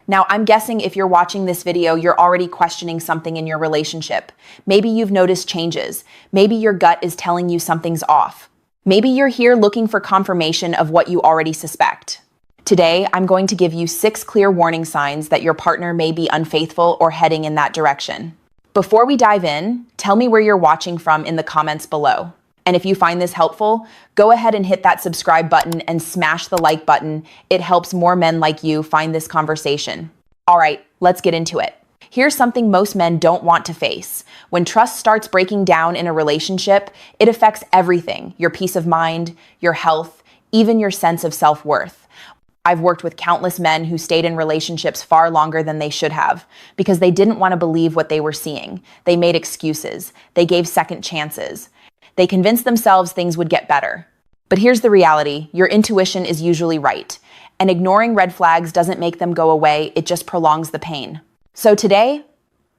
Now, I'm guessing if you're watching this video, you're already questioning something in your relationship. Maybe you've noticed changes. Maybe your gut is telling you something's off. Maybe you're here looking for confirmation of what you already suspect. Today, I'm going to give you 6 clear warning signs that your partner may be unfaithful or heading in that direction. Before we dive in, tell me where you're watching from in the comments below. And if you find this helpful, go ahead and hit that subscribe button and smash the like button. It helps more men like you find this conversation. All right, let's get into it. Here's something most men don't want to face. When trust starts breaking down in a relationship, it affects everything: your peace of mind, your health, even your sense of self-worth. I've worked with countless men who stayed in relationships far longer than they should have because they didn't want to believe what they were seeing. They made excuses. They gave second chances. They convinced themselves things would get better. But here's the reality: your intuition is usually right, and ignoring red flags doesn't make them go away, it just prolongs the pain. So today,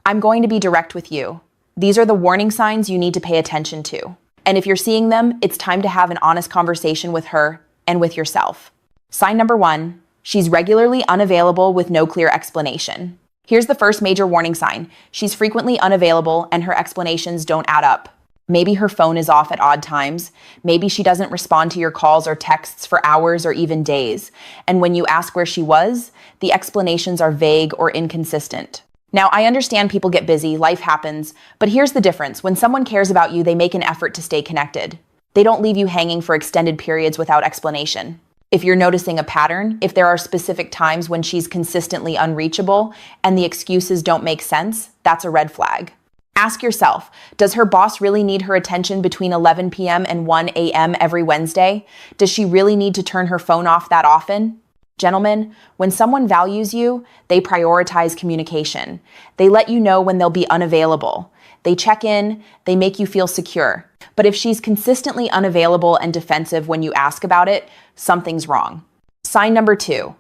I'm going to be direct with you. These are the warning signs you need to pay attention to. And if you're seeing them, it's time to have an honest conversation with her and with yourself. Sign number 1, she's regularly unavailable with no clear explanation. Here's the first major warning sign: she's frequently unavailable and her explanations don't add up. Maybe her phone is off at odd times. Maybe she doesn't respond to your calls or texts for hours or even days. And when you ask where she was, the explanations are vague or inconsistent. Now, I understand people get busy, life happens, but here's the difference. When someone cares about you, they make an effort to stay connected. They don't leave you hanging for extended periods without explanation. If you're noticing a pattern, if there are specific times when she's consistently unreachable and the excuses don't make sense, that's a red flag. Ask yourself, does her boss really need her attention between 11 p.m. and 1 a.m. every Wednesday? Does she really need to turn her phone off that often? Gentlemen, when someone values you, they prioritize communication. They let you know when they'll be unavailable. They check in, they make you feel secure. But if she's consistently unavailable and defensive when you ask about it, something's wrong. Sign number 2,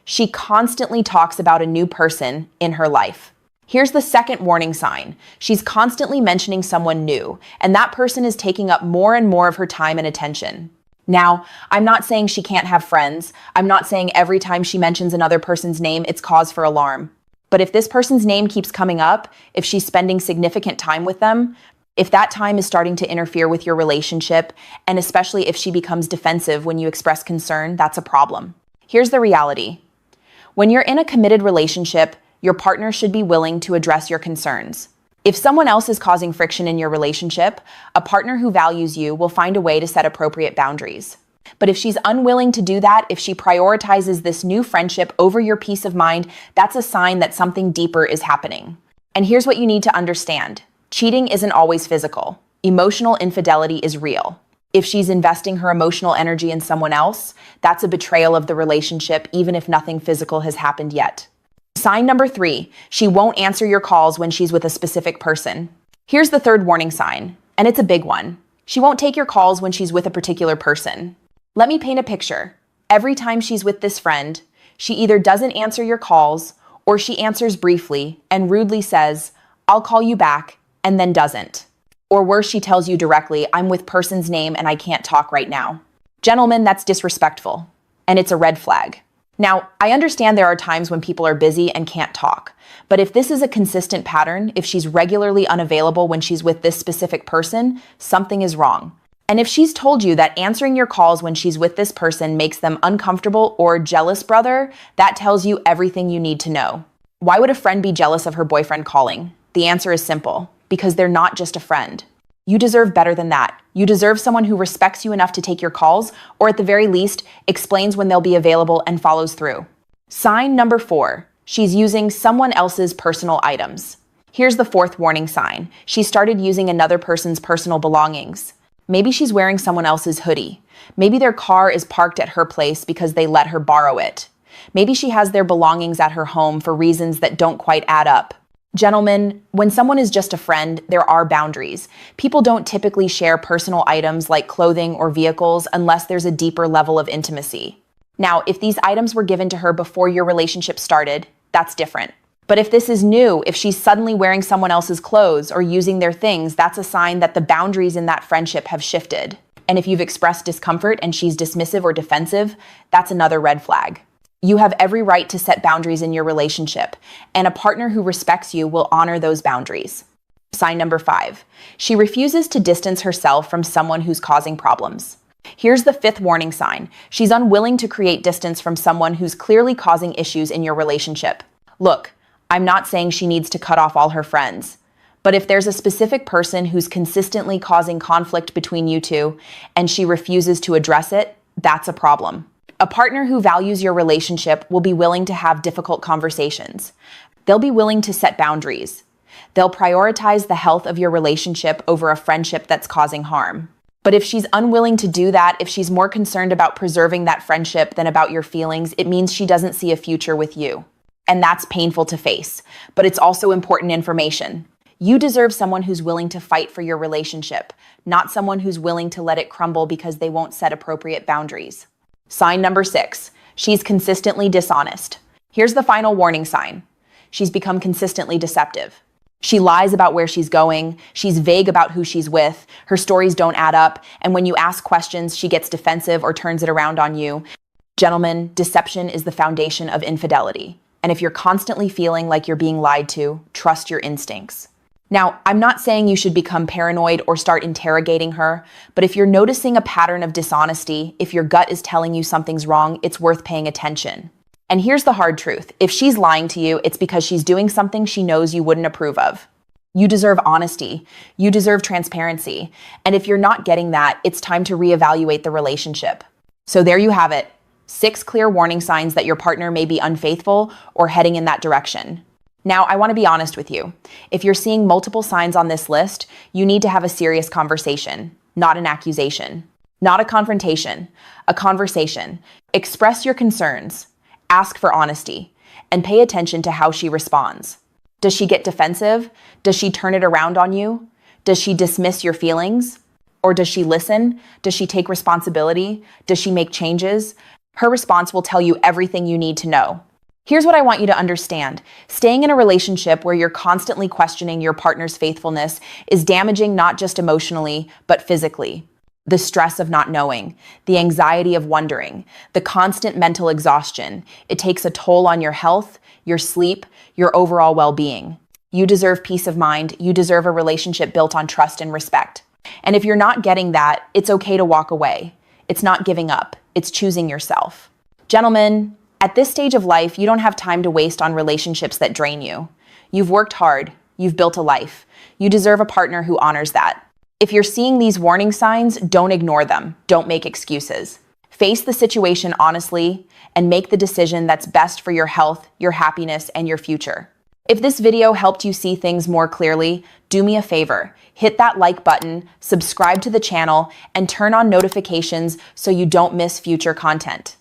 she constantly talks about a new person in her life. Here's the second warning sign. She's constantly mentioning someone new, and that person is taking up more and more of her time and attention. Now, I'm not saying she can't have friends. I'm not saying every time she mentions another person's name, it's cause for alarm. But if this person's name keeps coming up, if she's spending significant time with them, if that time is starting to interfere with your relationship, and especially if she becomes defensive when you express concern, that's a problem. Here's the reality. When you're in a committed relationship, your partner should be willing to address your concerns. If someone else is causing friction in your relationship, a partner who values you will find a way to set appropriate boundaries. But if she's unwilling to do that, if she prioritizes this new friendship over your peace of mind, that's a sign that something deeper is happening. And here's what you need to understand. Cheating isn't always physical. Emotional infidelity is real. If she's investing her emotional energy in someone else, that's a betrayal of the relationship, even if nothing physical has happened yet. Sign number 3, she won't answer your calls when she's with a specific person. Here's the third warning sign, and it's a big one. She won't take your calls when she's with a particular person. Let me paint a picture. Every time she's with this friend, she either doesn't answer your calls or she answers briefly and rudely says, "I'll call you back," and then doesn't. Or worse, she tells you directly, "I'm with person's name and I can't talk right now." Gentlemen, that's disrespectful, and it's a red flag. Now, I understand there are times when people are busy and can't talk, but if this is a consistent pattern, if she's regularly unavailable when she's with this specific person, something is wrong. And if she's told you that answering your calls when she's with this person makes them uncomfortable or jealous, brother, that tells you everything you need to know. Why would a friend be jealous of her boyfriend calling? The answer is simple: because they're not just a friend. You deserve better than that. You deserve someone who respects you enough to take your calls, or at the very least, explains when they'll be available and follows through. Sign number 4, she's using someone else's personal items. Here's the fourth warning sign. She started using another person's personal belongings. Maybe she's wearing someone else's hoodie. Maybe their car is parked at her place because they let her borrow it. Maybe she has their belongings at her home for reasons that don't quite add up. Gentlemen, when someone is just a friend, there are boundaries. People don't typically share personal items like clothing or vehicles unless there's a deeper level of intimacy. Now, if these items were given to her before your relationship started, that's different. But if this is new, if she's suddenly wearing someone else's clothes or using their things, that's a sign that the boundaries in that friendship have shifted. And if you've expressed discomfort and she's dismissive or defensive, that's another red flag. You have every right to set boundaries in your relationship, and a partner who respects you will honor those boundaries. Sign number 5. She refuses to distance herself from someone who's causing problems. Here's the 5th warning sign. She's unwilling to create distance from someone who's clearly causing issues in your relationship. Look, I'm not saying she needs to cut off all her friends, but if there's a specific person who's consistently causing conflict between you two and she refuses to address it, that's a problem. A partner who values your relationship will be willing to have difficult conversations. They'll be willing to set boundaries. They'll prioritize the health of your relationship over a friendship that's causing harm. But if she's unwilling to do that, if she's more concerned about preserving that friendship than about your feelings, it means she doesn't see a future with you. And that's painful to face, but it's also important information. You deserve someone who's willing to fight for your relationship, not someone who's willing to let it crumble because they won't set appropriate boundaries. Sign number 6. She's consistently dishonest. Here's the final warning sign. She's become consistently deceptive. She lies about where she's going, she's vague about who she's with, her stories don't add up, and when you ask questions, she gets defensive or turns it around on you. Gentlemen, deception is the foundation of infidelity. And if you're constantly feeling like you're being lied to, trust your instincts. Now, I'm not saying you should become paranoid or start interrogating her, but if you're noticing a pattern of dishonesty, if your gut is telling you something's wrong, it's worth paying attention. And here's the hard truth. If she's lying to you, it's because she's doing something she knows you wouldn't approve of. You deserve honesty. You deserve transparency. And if you're not getting that, it's time to reevaluate the relationship. So there you have it. 6 clear warning signs that your partner may be unfaithful or heading in that direction. Now, I want to be honest with you. If you're seeing multiple signs on this list, you need to have a serious conversation, not an accusation. Not a confrontation, a conversation. Express your concerns. Ask for honesty, and pay attention to how she responds. Does she get defensive? Does she turn it around on you? Does she dismiss your feelings? Or does she listen? Does she take responsibility? Does she make changes? Her response will tell you everything you need to know. Here's what I want you to understand. Staying in a relationship where you're constantly questioning your partner's faithfulness is damaging not just emotionally, but physically. The stress of not knowing, the anxiety of wondering, the constant mental exhaustion. It takes a toll on your health, your sleep, your overall well-being. You deserve peace of mind. You deserve a relationship built on trust and respect. And if you're not getting that, it's okay to walk away. It's not giving up. It's choosing yourself. Gentlemen, at this stage of life, you don't have time to waste on relationships that drain you. You've worked hard. You've built a life. You deserve a partner who honors that. If you're seeing these warning signs, don't ignore them. Don't make excuses. Face the situation honestly and make the decision that's best for your health, your happiness, and your future. If this video helped you see things more clearly, do me a favor. Hit that like button, subscribe to the channel, and turn on notifications so you don't miss future content.